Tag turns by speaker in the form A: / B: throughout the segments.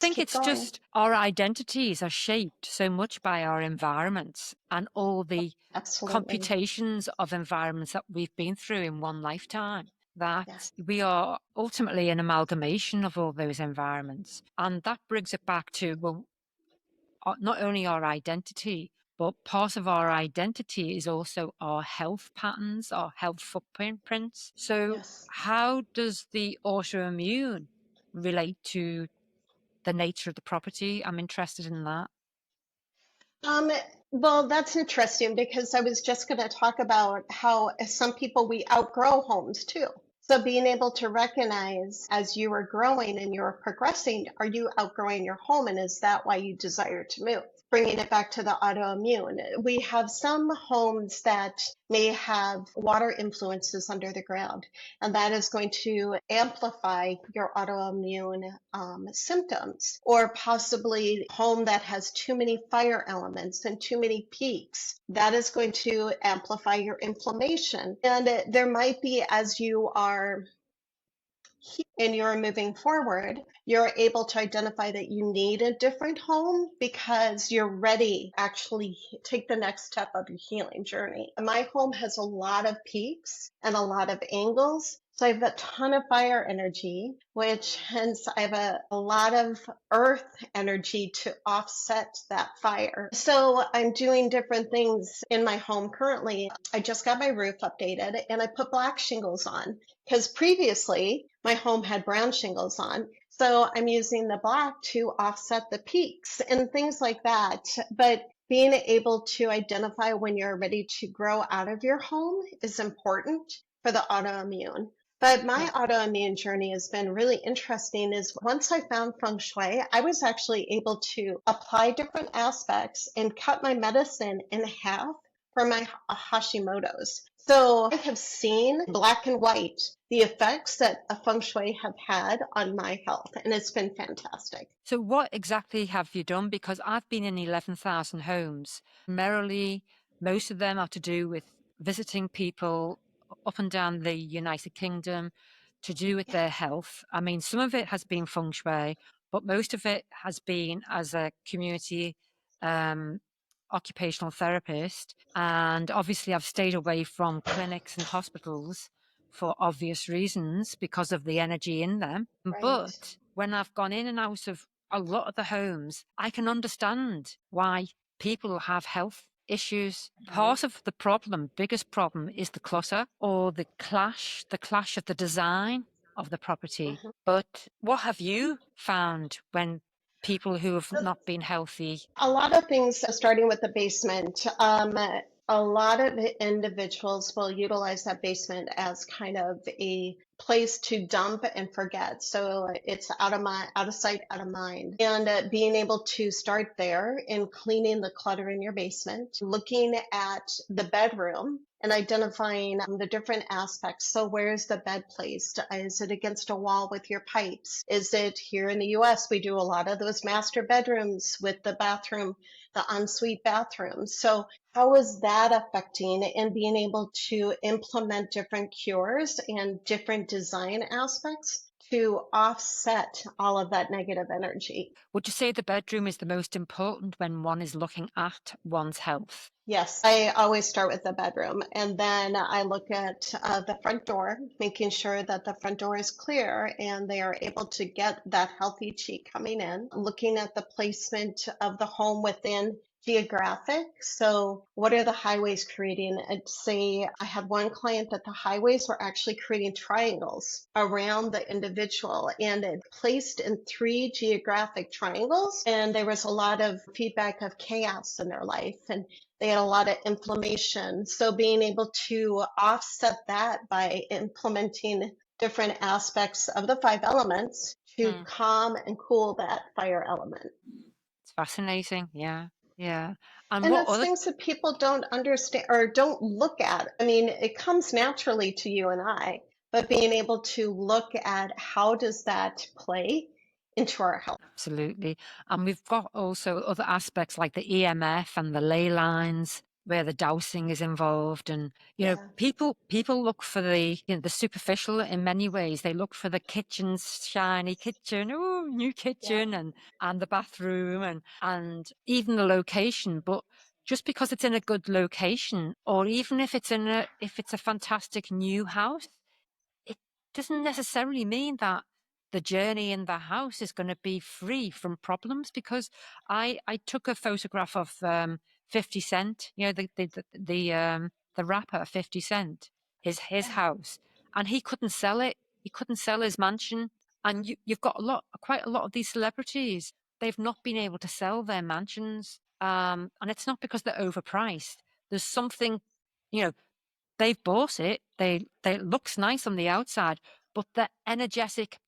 A: think
B: keep
A: it's
B: going.
A: just our identities are shaped so much by our environments and all the
B: Absolutely.
A: computations of environments that we've been through in one lifetime,
B: Yes.
A: that we are ultimately an amalgamation of all those environments. And that brings it back to, well, not only our identity, but part of our identity is also our health patterns, our health footprints. So
B: Yes.
A: how does the autoimmune relate to the nature of the property? I'm interested in that.
B: Um, well, that's interesting because I was just going to talk about how as some people we outgrow homes too. So being able to recognize as you are growing and you're progressing, are you outgrowing your home and is that why you desire to move? Bringing it back to the autoimmune, we have some homes that may have water influences under the ground, and that is going to amplify your autoimmune symptoms, or possibly a home that has too many fire elements and too many peaks. That is going to amplify your inflammation. And there might be, as you are and you're moving forward, you're able to identify that you need a different home because you're ready to actually take the next step of your healing journey. My home has a lot of peaks and a lot of angles. So I have a ton of fire energy, which hence I have a lot of earth energy to offset that fire. So I'm doing different things in my home currently. I just got my roof updated and I put black shingles on because previously my home had brown shingles on. So I'm using the black to offset the peaks and things like that. But being able to identify when you're ready to grow out of your home is important for the autoimmune. But my
A: Yeah.
B: autoimmune journey has been really interesting is once I found Feng Shui, I was actually able to apply different aspects and cut my medicine in half for my Hashimoto's. So I have seen black and white the effects that a Feng Shui have had on my health, and it's been fantastic.
A: So what exactly have you done? Because I've been in 11,000 homes. Primarily, most of them are to do with visiting people up and down the United Kingdom to do with their health. I mean, some of it has been feng shui, but most of it has been as a community um, occupational therapist. And obviously, I've stayed away from clinics and hospitals for obvious reasons because of the energy in them.
B: Right.
A: But when I've gone in and out of a lot of the homes, I can understand why people have health issues. Part of the problem, biggest problem, is the clutter or the clash of the design of the property.
B: Mhm.
A: But what have you found when people who have not been healthy?
B: A lot of things, starting with the basement. A lot of individuals will utilize that basement as kind of a place to dump and forget. So it's out of mind, out of sight, out of mind. And being able to start there and cleaning the clutter in your basement, looking at the bedroom and identifying the different aspects. So where's the bed placed? Is it against a wall with your pipes? Is it here in the US? We do a lot of those master bedrooms with the bathroom, the ensuite bathrooms. So how is that affecting and being able to implement different cures and different design aspects to offset all of that negative energy?
A: Would you say the bedroom is the most important when one is looking at one's health?
B: Yes, I always start with the bedroom and then I look at the front door, making sure that the front door is clear and they are able to get that healthy chi coming in. Looking at the placement of the home within geographic. So, what are the highways creating? I'd say I had one client that the highways were actually creating triangles around the individual and it placed in three geographic triangles. And there was a lot of feedback of chaos in their life. And they had a lot of inflammation. So being able to offset that by implementing different aspects of the five elements to
A: Hmm.
B: calm and cool that fire element.
A: It's fascinating. Yeah. Yeah. And
B: And
A: what
B: that's
A: other
B: things that people don't understand or don't look at. I mean, it comes naturally to you and I, but being able to look at how does that play into our health.
A: Absolutely. And we've got also other aspects like the EMF and the ley lines, where the dowsing is involved. And,
B: Yeah.
A: people look for the superficial in many ways. They look for the kitchen's shiny kitchen, oh, new
B: Yeah.
A: kitchen, and the bathroom, and even the location. But just because it's in a good location, or even if it's a fantastic new house, it doesn't necessarily mean that the journey in the house is going to be free from problems. Because I took a photograph of 50 Cent, the rapper 50 Cent, his
B: Yeah.
A: house, and he couldn't sell it. He couldn't sell his mansion. And you've got quite a lot of these celebrities. They've not been able to sell their mansions, and it's not because they're overpriced. There's something, you know, they've bought it. It looks nice on the outside, but the energetic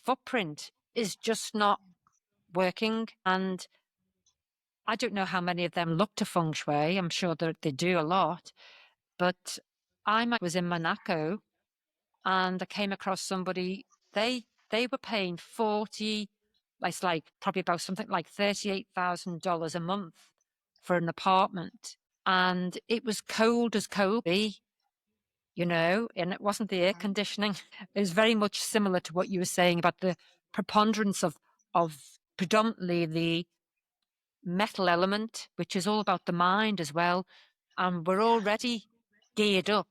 A: footprint is just not working. And I don't know how many of them look to feng shui. I'm sure that they do a lot. But was in Monaco, and I came across somebody. They were paying 40, it's like probably about something like $38,000 a month for an apartment, and it was cold as cold be, and it wasn't the air conditioning. It was very much similar to what you were saying about the preponderance of predominantly the metal element, which is all about the mind as well. And we're
B: Yeah.
A: already geared up,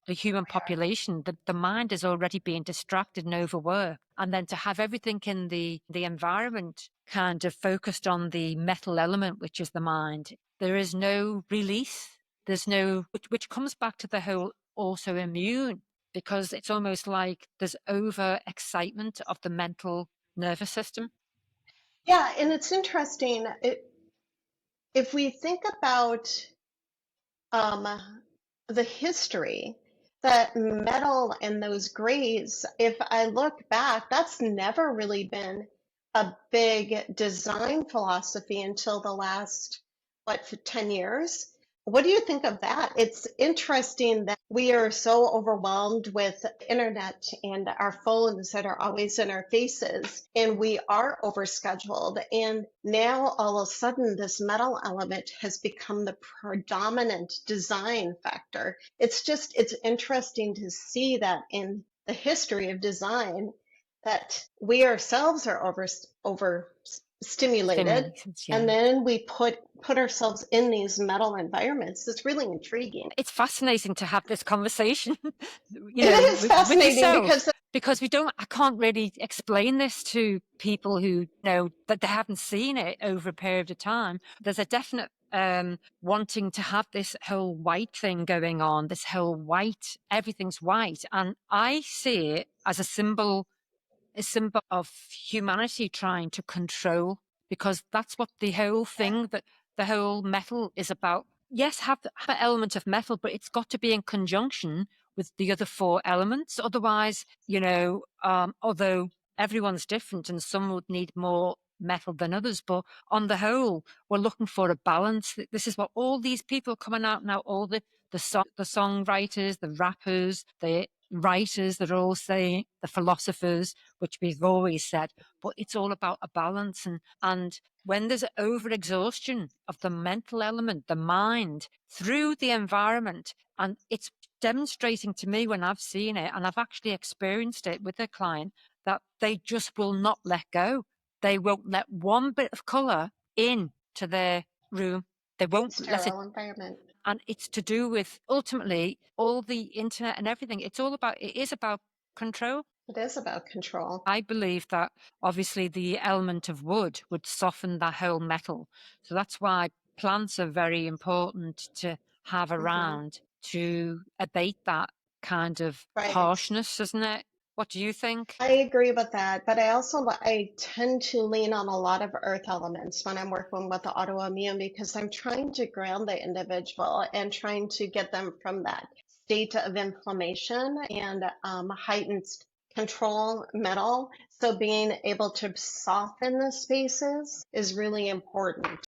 A: the human
B: We are.
A: population, the mind is already being distracted and overworked. And then to have everything in the environment kind of focused on the metal element, which is the mind, there is no release. There's no, which comes back to the whole autoimmune, because it's almost like there's over excitement of the mental nervous system.
B: Yeah, and it's interesting. If we think about um, the history, that metal and those grays, if I look back, that's never really been a big design philosophy until the last, what, 10 years? What do you think of that? It's interesting that we are so overwhelmed with internet and our phones that are always in our faces, and we are overscheduled. And now all of a sudden, this metal element has become the predominant design factor. It's interesting to see that in the history of design, that we ourselves are overstimulated,
A: Stimulations,
B: and
A: yeah.
B: then we put ourselves in these metal environments. It's really intriguing.
A: It's fascinating to have this conversation,
B: It is
A: with
B: fascinating
A: yourself,
B: because
A: because I can't really explain this to people who know that they haven't seen it over a period of time. There's a definite wanting to have this whole white thing going on, this whole white, everything's white. And I see it as a symbol of humanity trying to control, because that's what the whole thing, that the whole metal is about. Yes, have an element of metal, but it's got to be in conjunction with the other four elements. Otherwise, although everyone's different and some would need more metal than others, but on the whole, we're looking for a balance. This is what all these people coming out now, all the songwriters, the rappers, the writers that are all saying, the philosophers, which we've always said, but it's all about a balance. And when there's overexhaustion of the mental element, the mind, through the environment, and it's demonstrating to me when I've seen it, and I've actually experienced it with a client, that they just will not let go. They won't let one bit of color in to their room. They won't let it.
B: sterile environment.
A: And it's to do with ultimately all the internet and everything. It is about control.
B: It is about control.
A: I believe that obviously the element of wood would soften that whole metal. So that's why plants are very important to have
B: Hmm.
A: around to abate that kind of
B: Right.
A: harshness, isn't it? What do you think?
B: I agree with that, but I tend to lean on a lot of earth elements when I'm working with the autoimmune, because I'm trying to ground the individual and trying to get them from that state of inflammation and heightened control metal. So being able to soften the spaces is really important.